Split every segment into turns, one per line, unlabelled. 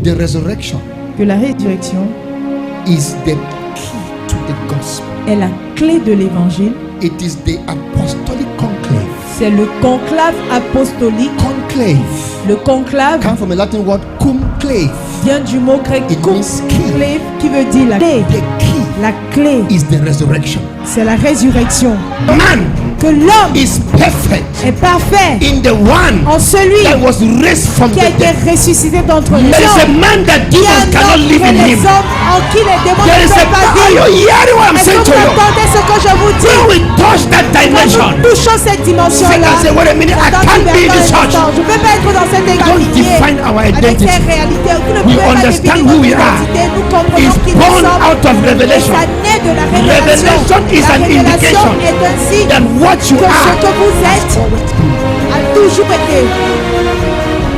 The resurrection
que la résurrection
is the key to the gospel.
est la clé de l'évangile.
It is the apostolic conclave.
C'est le conclave apostolique.
Conclave
Le conclave
comes from a Latin word conclave.
vient du mot grec
It means key.
conclave qui veut dire la clé.
The key
La clé,
is the resurrection.
c'est la résurrection.
Man
Que l'homme
is perfect
est parfait
in the one
en celui
that was raised from
qui a
the
été
dead.
ressuscité d'entre les
There is a
hommes.
man that
Il y a
demons
un
cannot
homme
live
que
in
les
him.
hommes en qui les démons
There
ne
is a
peuvent pas
are you
vivre.
hearing what I'm
Est-ce
saying
que
to
vous
you?
entendez ce que je vous
When
dis?
we touch that
Quand
dimension,
nous touchons cette
say
dimension-là,
and say, wait a minute, I
attendez,
can't be in this
attends un
church.
instant. Je ne peux pas être dans cette
Don't
égalité
define our
avec
identity.
ces réalités. Vous ne
We
pouvez pas
understand
définir
who
notre
we are.
identité. Nous comprenons
It's
qui nous
born
sommes.
out of
Et
revelation.
ça naît de la révélation.
Revelation is
La
an
révélation
indication
est un signe
that what you
que ce
are
que vous êtes a toujours été.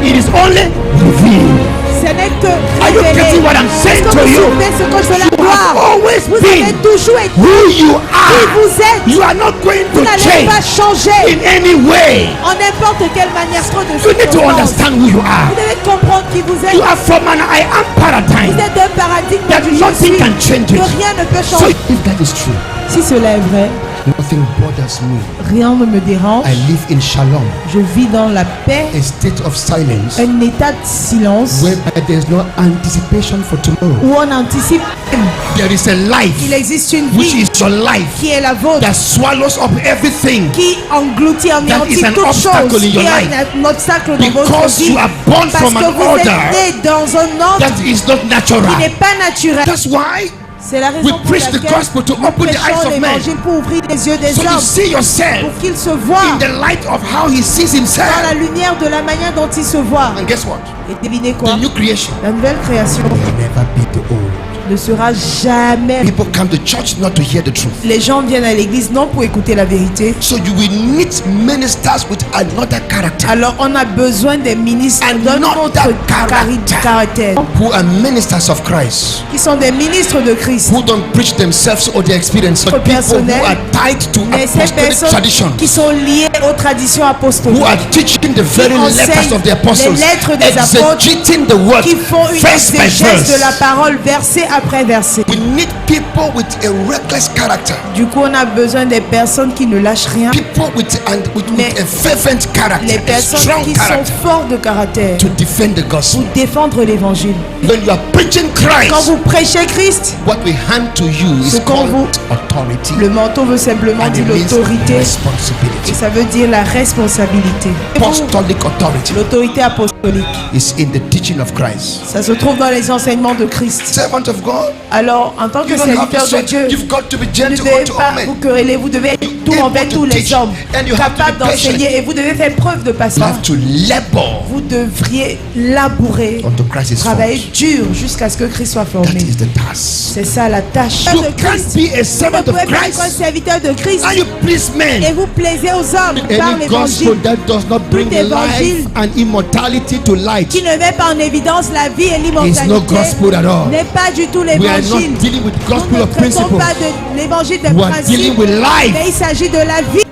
it is only revealed.
Ce n'est que
Are you
révélé.
getting what I'm
Est-ce
saying
que
to
vous
you?
souvenez ce que je veux la
You have
gloire?
always
Vous avez
been
toujours été
who you
qui
are.
vous êtes.
You are not going
Vous
to
n'allez pas
change
changer
in any way.
en n'importe quelle manière. Trop de
You need to
circonstances.
understand who you are.
Vous devez comprendre qui vous êtes.
You are from an I am
Vous
paradigm
êtes d'un paradigme
that
du je
nothing
suis,
can change
que
it.
rien ne peut
So
changer.
if that is true,
Si cela est vrai,
nothing bothers me.
rien ne me dérange.
I live in shalom,
Je vis dans la paix,
a state of silence
un état de silence
whereby there is no anticipation for tomorrow.
où on anticipe.
There is a
Il
life
existe une
which
vie
is your life
qui est la vôtre,
that swallows up everything
qui engloutit, anéantit
is an
toute
obstacle
chose,
in your
qui est
life.
un obstacle dans votre
because
vie.
you are born
Parce
from
que
an
vous
order
êtes né dans un ordre
that is not
qui
natural.
n'est pas naturel.
That's why
C'est la
we
raison pour
preach the
laquelle
gospel to
nous
open the eyes
prêchons
of men,
l'évangile pour ouvrir les yeux des
so you
hommes,
see yourself
pour qu'ils se voient
in the light of how he sees
dans
himself.
la lumière de la manière dont ils se voient.
And guess what?
Et devinez quoi?
The new creation
La nouvelle création
will never be the old.
ne sera jamais.
People come to church not to hear the truth.
Les gens viennent à l'église non pour écouter la vérité.
So you will need ministers with another character,
Alors on a besoin des ministres d'un
Another
autre
character.
caractère,
who are ministers of Christ,
qui sont des ministres de Christ.
who don't preach themselves or their experience, but people who
Personnel.
are tied to
Mais ces
apostolic
personnes
tradition,
qui sont liées aux traditions apostoliques,
who are teaching the very
enseignent
letters of the apostles,
les lettres des apôtres,
exegeting the word
qui font une
verse by
exégèse de la
verse.
parole verset après verset.
We need people with a reckless character,
Du coup, on a besoin des personnes qui ne lâchent rien,
people with
Mais
a fervent character,
les
a
personnes
strong
qui sont
character
forts de caractère
to defend the gospel.
pour défendre l'évangile.
When you are preaching
Quand
Christ,
vous prêchez Christ,
what we hand to you is
Ce qu'on
called
vous-
authority,
le manteau veut simplement
and
dire
it means
l'autorité, et
responsibility.
ça veut dire la responsabilité. Et vous,
Apostolic authority
l'autorité apostolique,
is in the teaching of Christ.
ça se trouve dans les enseignements de Christ.
Servant of God,
Alors, en tant que
you don't have to
serviteur de
say,
Dieu,
you've got to be
vous ne
gentle
devez
unto
pas
all
vous
men.
quereller, vous devez être tout
able
envers
to
tous les
teach,
hommes,
and you have to
capable
be patient.
d'enseigner, et vous devez faire preuve de
You
patience.
have to labor
Vous devriez labourer,
until Christ is
travailler
formed.
dur jusqu'à ce que Christ soit
That
formé.
is the task.
C'est ça la tâche
You
de
can't
Christ.
be a
Vous
servant
ne
of
pouvez pas être un
Christ
serviteur de Christ
and you please
et
men.
vous plaisez aux hommes par
Any gospel
l'évangile
that does not bring
Tout
life
évangile
and immortality to light
qui ne met pas en évidence la vie et
is
l'immortalité
no gospel at all.
n'est pas du tout
We are
l'évangile.
not dealing with
Nous
gospel
ne
of
traitons
principles.
pas de l'évangile des
We are dealing
principes,
with life.
mais il s'agit de la vie.